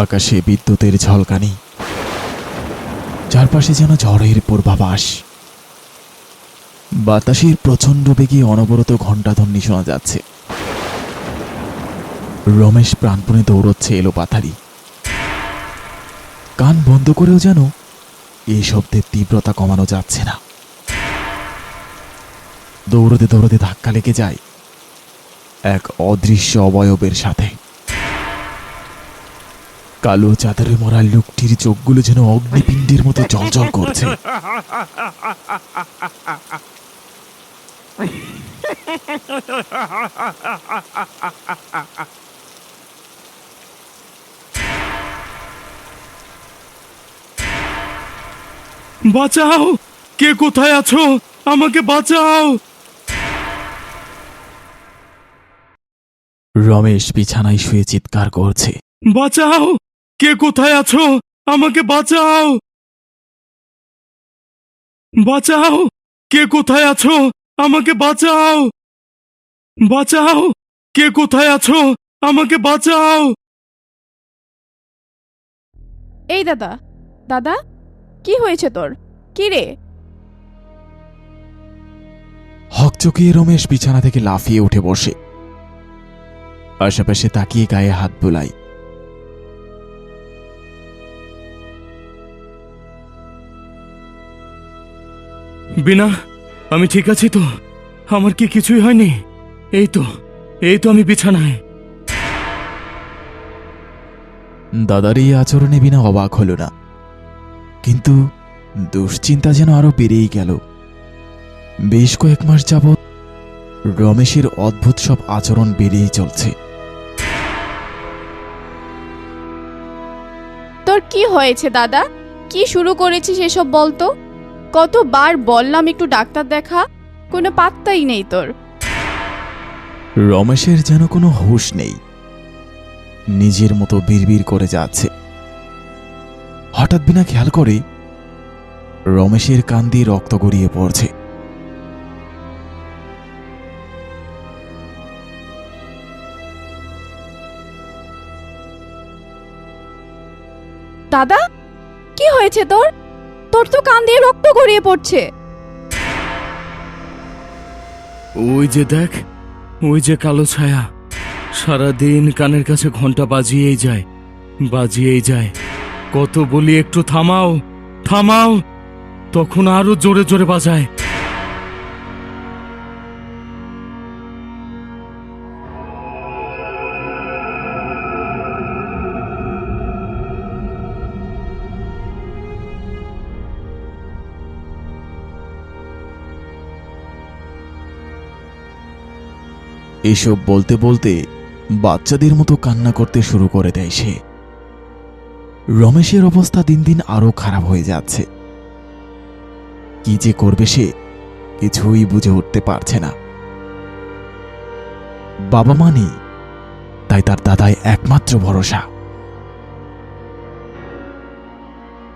আকাশে বিদ্যুতের ঝলকানি, চারপাশে যেন ঝড়ের পূর্বাভাস। বাতাসের প্রচণ্ড বেগে অনবরত ঘণ্টাধ্বনি শোনা যাচ্ছে। রমেশ প্রাণপণে দৌড়চ্ছে এলো পাথারি। কান বন্ধ করেও যেন এই শব্দের তীব্রতা কমানো যাচ্ছে না। দৌড়তে দৌড়তে ধাক্কা লেগে যায় এক অদৃশ্য অবয়বের সাথে। কালো চাদরে মরা লোকটির চোখগুলো যেন অগ্নিপিণ্ডের মতো জ্বলজ্বল করছে। বাঁচাও! কে কোথায় আছো? আমাকে বাঁচাও! রমেশ বিছানায় শুয়ে চিৎকার করছে। বাঁচাও! কে কোথায় আছো? আমাকে বাঁচাও! বাঁচাও! কে কোথায় আছো? আমাকে বাঁচাও! বাঁচাও! কে কোথায় আছো? আমাকে বাঁচাও! এই দাদা, দাদা, কি হয়েছে তোর? কি রে? হকচকিয়ে রমেশ বিছানা থেকে লাফিয়ে উঠে বসে। আশেপাশে তাকিয়ে গায়ে হাত বুলাই। বিনা, আমি ঠিক আছি তো? আমার কি কিছুই হয়নি? এই তো আমি বিছানায়। দাদার এই আচরণে বিনা অবাক হল না, কিন্তু দুশ্চিন্তা যেন আরো বেড়েই গেল। বেশ কয়েক মাস যাবৎ রমেশের অদ্ভুত সব আচরণ বেড়েই চলছে। তোর কি হয়েছে দাদা? কি শুরু করেছিস এসব বলতো? কতবার বললাম একটু ডাক্তার দেখা, কোনো পাত্তাই নেই তোর। রমেশের যেন কোনো হুঁশ নেই, নিজের মতো বিড়বিড় করে যাচ্ছে। হঠাৎ বিনা খেয়াল করে রমেশের কান দিয়ে রক্ত গড়িয়ে পড়ছে। দাদা, কি হয়েছে তোর? তোর তো কান দিয়ে রক্ত গড়িয়ে পড়ছে। ওই যে দেখ, ওই যে কালো ছায়া সারাদিন কানের কাছে ঘন্টা বাজিয়েই যায়। কত বলি একটু থামাও, থামাও, তখন আরো জোরে জোরে বাজায়। এসব বলতে বলতে বাচ্চাদের মতো কান্না করতে শুরু করে দেয় সে। রমেশের অবস্থা দিন দিন আরো খারাপ হয়ে যাচ্ছে। কি যে করবে সে কিছুই বুঝে উঠতে পারছে না। বাবা মা নেই, তাই তার দাদাই একমাত্র ভরসা।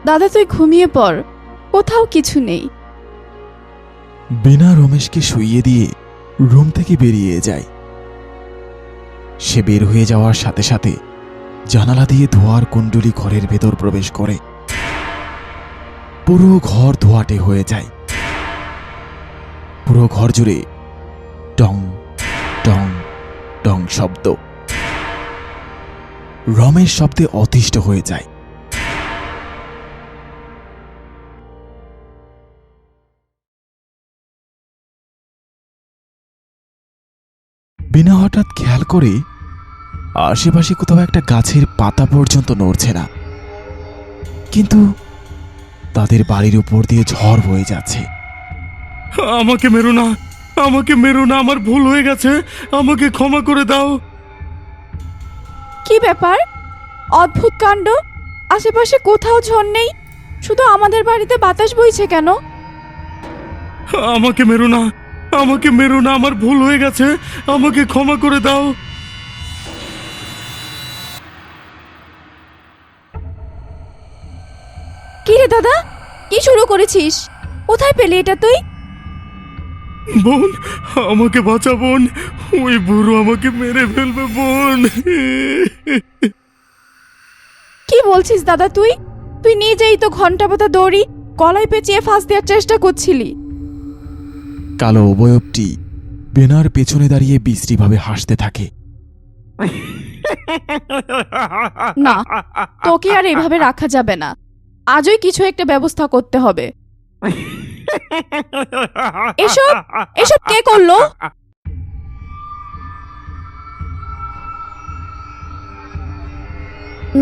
দাদা তুই ঘুমিয়ে পড়, কোথাও কিছু নেই। বিনা রমেশকে শুইয়ে দিয়ে রুম থেকে বেরিয়ে যায়। সে বের হয়ে যাওয়ার সাথে সাথে জানালা দিয়ে ধোঁয়ার কুণ্ডলী ঘরের ভেতর প্রবেশ করে। পুরো ঘর ধোঁয়াটে হয়ে যায়। পুরো ঘর জুড়ে টং টং টং শব্দ। রমেশ শব্দে অতিষ্ঠ হয়ে যায়। বিনা হঠাৎ খেয়াল করে আশেপাশে কোথাও একটা গাছের পাতা পর্যন্ত নড়ছে না, কিন্তু তাদের বাড়ির উপর দিয়ে ঝড় বয়ে যাচ্ছে। আমাকে মেরো না, আমাকে মেরো না, আমার ভুল হয়ে গেছে, আমাকে ক্ষমা করে দাও। কি ব্যাপার? অদ্ভুত কাণ্ড, আশেপাশে কোথাও ঝড় নেই, শুধু আমাদের বাড়িতে বাতাস বইছে কেন? আমাকে মেরো না, আমাকে মেরো না, আমার ভুল হয়ে গেছে, আমাকে ক্ষমা করে দাও। কি রে দাদা, কি শুরু করেছিস? কোথায় পেলি এটা তুই? বোন, আমাকে বাঁচা বোন, ওই বুড়ো আমাকে মেরে ফেলবে বোন। কি বলছিস দাদা তুই? তুই নিজেই তো ঘন্টা বাঁধা দড়ি গলায় পেঁচিয়ে ফাঁস দেওয়ার চেষ্টা করছিলি। কালো অবয়বটি বিনার পেছনে দাঁড়িয়ে বিশ্রীভাবে হাসতে থাকে। না, তোকে আর এভাবে রাখা যাবে না। আজই কিছু একটা ব্যবস্থা করতে হবে। এসব এসব কে করলো?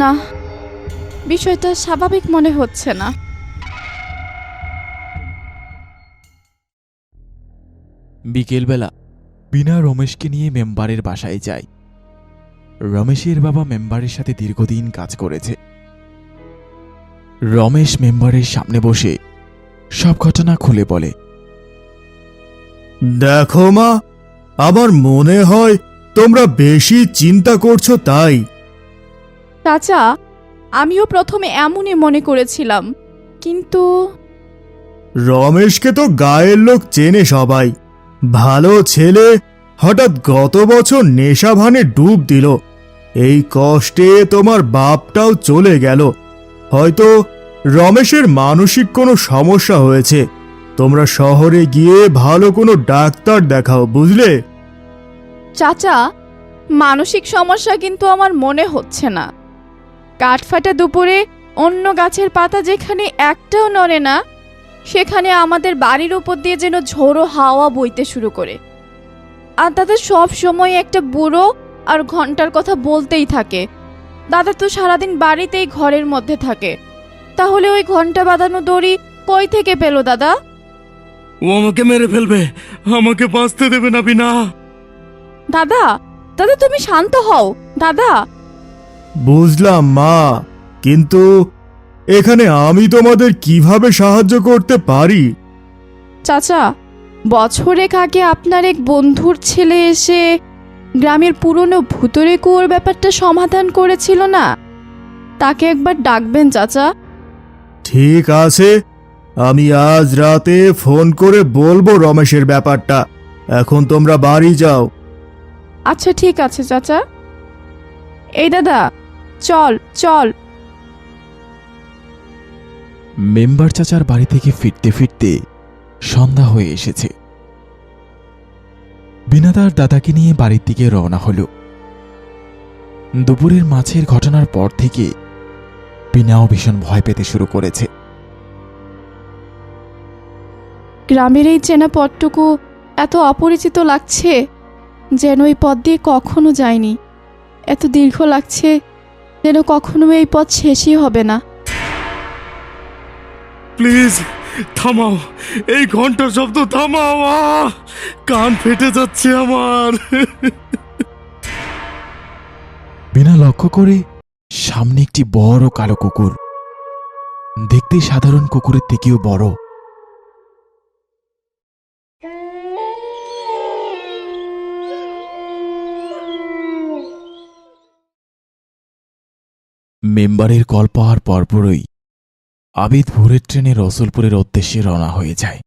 না, বিষয়টা স্বাভাবিক মনে হচ্ছে না। বিকেলবেলা বিনা রমেশকে নিয়ে মেম্বারের বাসায় যায়। রমেশের বাবা মেম্বারের সাথে দীর্ঘদিন কাজ করেছে। রমেশ মেম্বারের সামনে বসে সব ঘটনা খুলে বলে। দেখো মা, আমার মনে হয় তোমরা বেশি চিন্তা করছো তাই। চাচা, আমিও প্রথমে এমনই মনে করেছিলাম, কিন্তু রমেশকে তো গায়ের লোক চেনে সবাই। ভালো ছেলে হঠাৎ গত বছর নেশাভানে ডুব দিল। এই কষ্টে তোমার বাপটাও চলে গেল। হয়তো রমেশের মানসিক কোনো সমস্যা হয়েছে। তোমরা শহরে গিয়ে ভালো কোনো ডাক্তার দেখাও, বুঝলে? চাচা, মানসিক সমস্যা কিন্তু আমার মনে হচ্ছে না। কাঠফাটা দুপুরে অন্য গাছের পাতা যেখানে একটাও নড়ে না, সেখানে আমাদের বাড়ির উপর দিয়ে যেন ঝোড়ো হাওয়া বইতে শুরু করে। আর দাদা সব সময় একটা বুড়ো আর ঘন্টার কথা বলতেই থাকে। দাদা তো সারাদিন বাড়িতেই ঘরের মধ্যে থাকে। তাহলে ওই ঘন্টা বাঁধানো দড়ি কই থেকে পেল দাদা? ও আমাকে মেরে ফেলবে, আমাকে বাঁচতে দেবে না বিনা। দাদা, দাদা তুমি শান্ত হও দাদা। বুঝলাম মা, কিন্তু এখানে আমি তোমাদের কিভাবে সাহায্য করতে পারি? চাচা, বছরেক আগে আপনার এক বন্ধুর ছেলে এসে গ্রামের পুরনো ভুতুরে কুয়োর ব্যাপারটা সমাধান করেছিল না? তাকে একবার ডাকবেন চাচা। ঠিক আছে, আমি আজ রাতে ফোন করে বলবো রমেশের ব্যাপারটা। এখন তোমরা বাড়ি যাও। আচ্ছা ঠিক আছে চাচা। এই দাদা, চল চল। মেম্বার চাচার বাড়ি থেকে ফিরতে ফিরতে সন্ধ্যা হয়ে এসেছে। বিনা তার দাদাকে নিয়ে বাড়ির দিকে রওনা হল। দুপুরের মাছের ঘটনার পর থেকে বিনাও ভীষণ ভয় পেতে শুরু করেছে। গ্রামের এই চেনা পথটুকু এত অপরিচিত লাগছে, যেন এই পথ দিয়ে কখনো যায়নি। এত দীর্ঘ লাগছে, যেন কখনো এই পথ শেষই হবে না। প্লিজ থামাও, এই ঘন্টার শব্দ থামাও। কান ফেটে যাচ্ছে আমার। বিনা লক্ষ্য করে সামনে একটি বড় কালো কুকুর, দেখতে সাধারণ কুকুরের থেকেও বড়। মেম্বারের কল পাওয়ার পরপরই আবিদ ভোরের ট্রেনে রসুলপুরের উদ্দেশ্যে রওনা হয়ে যায়।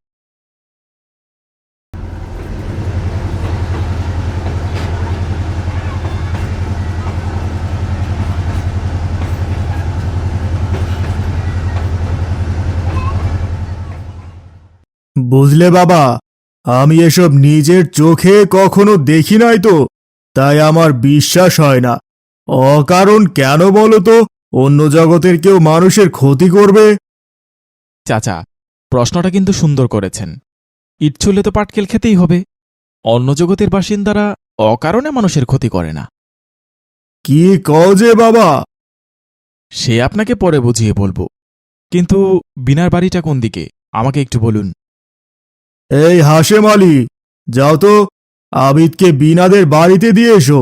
বুঝলে বাবা, আমি এসব নিজের চোখে কখনো দেখি নাই তো, তাই আমার বিশ্বাস হয় না। অকারণ কেন বলো তো অন্য জগতের কেউ মানুষের ক্ষতি করবে? চাচা, প্রশ্নটা কিন্তু সুন্দর করেছেন। ইট ছুললে তো পাটকেল খেতেই হবে। অন্য জগতের বাসিন্দারা অকারণে মানুষের ক্ষতি করে না। কি কও যে বাবা? সে আপনাকে পরে বুঝিয়ে বলবো, কিন্তু বিনার বাড়িটা কোন দিকে আমাকে একটু বলুন। এই হাশেম আলী, যাও তো আবিদকে বিনাদের বাড়িতে দিয়ে এসো।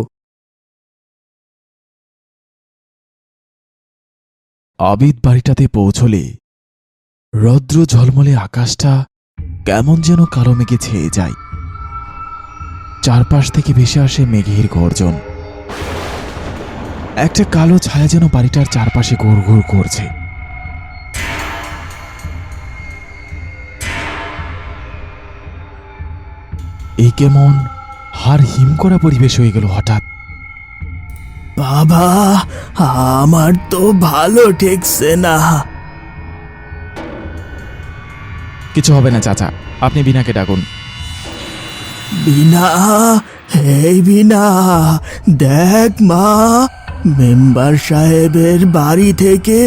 আবিদ বাড়িটাতে পৌঁছলে রৌদ্র ঝলমলে আকাশটা কেমন যেন কালো মেঘে ছেয়ে যায়। চারপাশ থেকে ভেসে আসে মেঘের গর্জন। একটা কালো ছায়া যেন বাড়িটার চারপাশে ঘুর ঘুর করছে। এই কেমন হাড় হিম করা পরিবেশ হয়ে গেল হঠাৎ। বাবা, আমার তো ভালো ঠেকছে না। কিছু হবে না চাচা, আপনি বিনাকে ডাকুন। বিনা, এই বিনা, দেখ মা, মেম্বার সাহেবের বাড়ি থেকে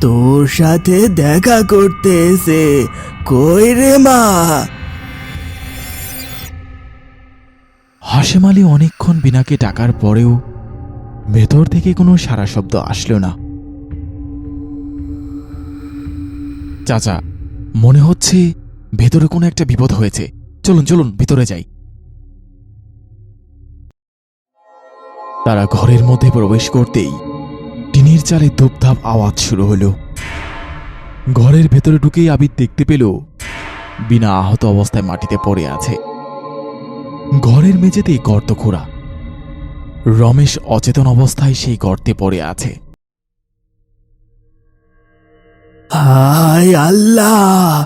তোর সাথে দেখা করতে এসে। কই রে মা? হাশেম আলী অনেকক্ষণ বিনাকে ডাকার পরেও ভেতর থেকে কোনো সাড়া শব্দ আসলো না। চাচা, মনে হচ্ছে ভেতরে কোনো একটা বিপদ হয়েছে, চলুন চলুন ভিতরে যাই। তারা ঘরের মধ্যে প্রবেশ করতেই টিনের চালে ধূপধাপ আওয়াজ শুরু হলো। ঘরের ভেতরে ঢুকেই আবির দেখতে পেল বিনা আহত অবস্থায় মাটিতে পড়ে আছে। ঘরের মেঝেতেই গর্ত খোঁড়া। রমেশ অচেতন অবস্থায় সেই গর্তে পড়ে আছে। হায় আল্লাহ,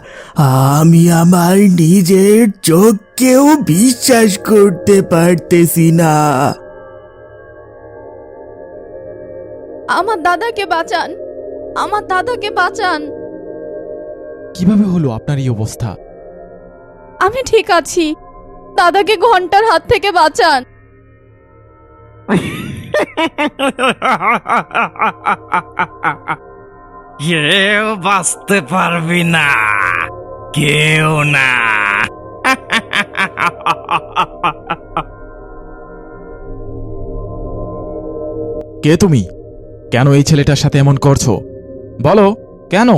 আমি আমার নিজের চোখকেও বিশ্বাস করতে পারতেছি না। আমার দাদাকে বাঁচান, আমার দাদাকে বাঁচান। কিভাবে হলো আপনার এই অবস্থা? আমি ঠিক আছি, দাদাকে ঘন্টার হাত থেকে বাঁচান। কেউ বাঁচতে পারবি না, কেউ না। কে তুমি? কেন এই ছেলেটার সাথে এমন করছো? বলো কেন?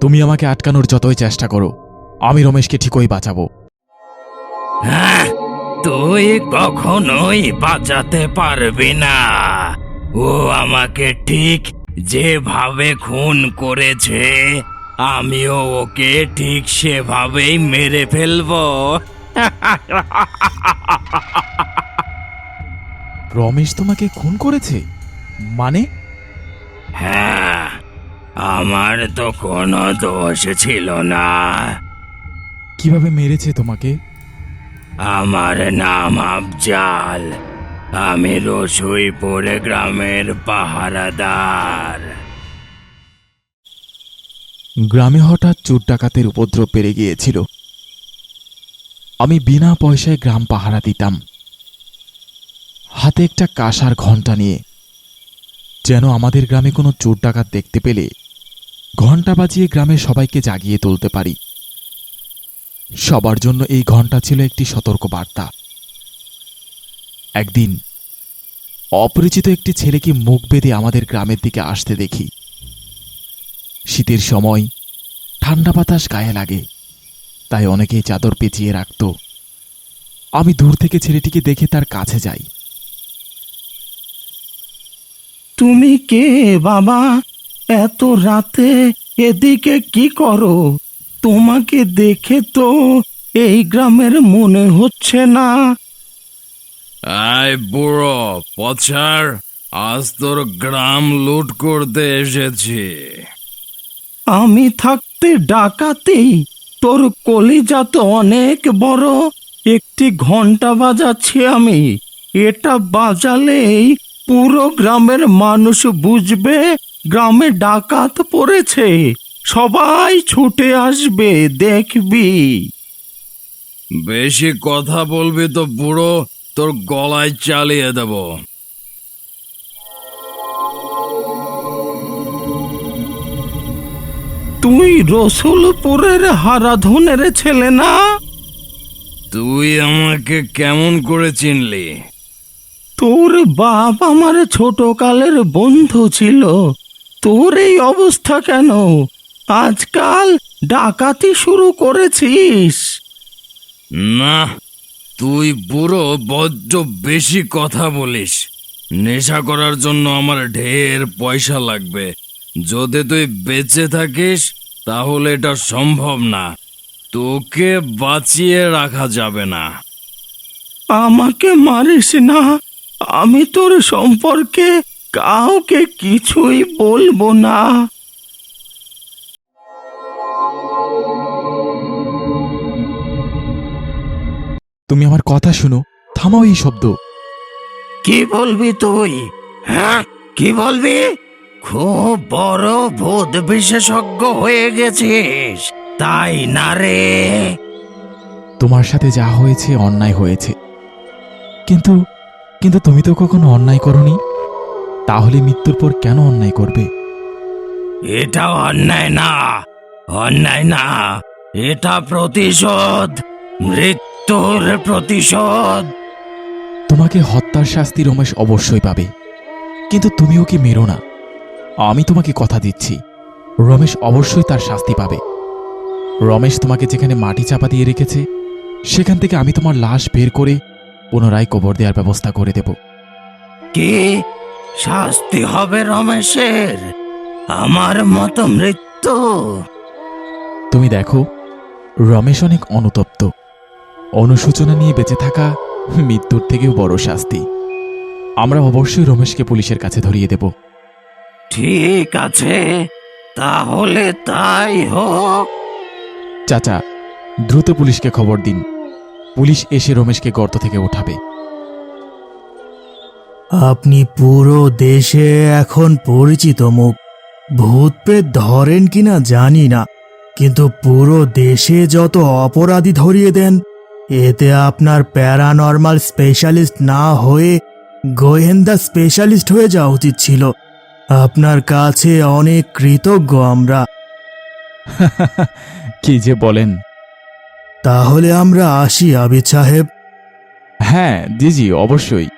তুমি আমাকে আটকানোর যতই চেষ্টা করো, আমি রমেশকে ঠিকই বাঁচাবো। হ্যাঁ, তুই কখনোই বাঁচাতে পারবি না। ও আমাকে ঠিক যেভাবে খুন করেছে, আমিও ওকে ঠিক সেভাবেই মেরে ফেলবো। রমেশ তোমাকে খুন করেছে মানে? হ্যাঁ, আমার তো কোনো দোষ ছিল না। কিভাবে মেরেছে তোমাকে? আমার নাম আফজাল, আমি রসুইপুরে গ্রামের পাহারাদার। গ্রামে হঠাৎ চোর ডাকাতের উপদ্রব বেড়ে গিয়েছিল। আমি বিনা পয়সায় গ্রাম পাহারা দিতাম, হাতে একটা কাঁসার ঘণ্টা নিয়ে। যেন আমাদের গ্রামে কোনো চোর ডাকাত দেখতে পেলে ঘণ্টা বাজিয়ে গ্রামের সবাইকে জাগিয়ে তুলতে পারি। সবার জন্য এই ঘণ্টা ছিল একটি সতর্ক বার্তা। একদিন অপরিচিত একটি ছেলেকে মুখ বেঁধে আমাদের গ্রামের দিকে আসতে দেখি। শীতের সময় ঠান্ডা বাতাস গায়ে লাগে, তাই অনেকেই চাদর পেঁচিয়ে রাখত। আমি দূর থেকে ছেলেটিকে দেখে তার কাছে যাই। তুমি কে বাবা? এত রাতে এদিকে কি করো? তোমাকে দেখে তো এই গ্রামের মনে হচ্ছে না। আয় বুড়ো পচার, আজ তোর গ্রাম লুট করতে এসেছি। আমি থাকতে ডাকাতি? তোর কলিজা তো অনেক বড়। একটি ঘন্টা বাজাচ্ছি আমি, এটা বাজালেই পুরো গ্রামের মানুষ বুঝবে গ্রামে ডাকাত পড়েছে। সবাই ছুটে আসবে, দেখবি। বেশি কথা বলবি তো বুড়ো, তোর গলায় চালিয়ে দেব। তুই রসুলপুরের হারাধনের ছেলে না? তুই আমাকে কেমন করে চিনলি? তোর বাপ আমার ছোটকালের বন্ধু ছিল। তোর এই অবস্থা কেন? আজকাল ডাকাতি শুরু করেছিস? না, তুই বুড়ো বড্ড বেশি কথা বলিস। নেশা করার জন্য আমার ঢের পয়সা লাগবে। যদি তুই বেঁচে থাকিস তাহলে এটা সম্ভব না, তোকে বাঁচিয়ে রাখা যাবে না। আমাকে মারিস না, আমি তোর সম্পর্কে কাউকে কিছুই বলবো না। তুমি আমার কথা শুনো, থামাও এই শব্দ। কি বলবি তুই? হ্যাঁ, কি বলবি? খুব বড় ভূত বিশেষজ্ঞ হয়ে গেছিস, তাই না রে? তোমার সাথে যা হয়েছে অন্যায় হয়েছে, কিন্তু কিন্তু তুমি তো কখনো অন্যায় করনি, তাহলে মৃত্যুর পর কেন অন্যায় করবে? এটা অন্যায় না, অন্যায় না, এটা প্রতিশোধ, মৃত্যুর প্রতিশোধ। তোমাকে হত্যার শাস্তি রমেশ অবশ্যই পাবে, কিন্তু তুমি ওকে মেরো না। আমি তোমাকে কথা দিচ্ছি, রমেশ অবশ্যই তার শাস্তি পাবে। রমেশ তোমাকে যেখানে মাটি চাপা দিয়ে রেখেছে সেখান থেকে আমি তোমার লাশ বের করে পুনরায় কবর দেওয়ার ব্যবস্থা করে দেব। কি শাস্তি হবে রমেশের? আমার মতো মৃত্যু? তুমি দেখো, রমেশ অনেক অনুতপ্ত। অনুশোচনা নিয়ে বেঁচে থাকা মৃত্যুর থেকেও বড় শাস্তি। আমরা অবশ্যই রমেশকে পুলিশের কাছে ধরিয়ে দেব। ঠিক আছে, তাহলে তাই হোক। চাচা, দ্রুত পুলিশকে খবর দিন। পুলিশ এসে রমেশকে গর্ত থেকে উঠাবে। আপনি পুরো দেশে এখন পরিচিত মুখ। ভূত প্রেত ধরেন কিনা জানি না, কিন্তু পুরো দেশে যত অপরাধী ধরিয়ে দেন, এতে আপনার প্যারানর্মাল স্পেশালিস্ট না হয়ে গোয়েন্দা স্পেশালিস্ট হয়ে যাওয়া উচিত ছিল। আপনার কাছে অনেক কৃতজ্ঞ আমরা। কি যে বলেন! তাহলে আমরা আসি আবিদ সাহেব। হ্যাঁ জি জি, অবশ্যই।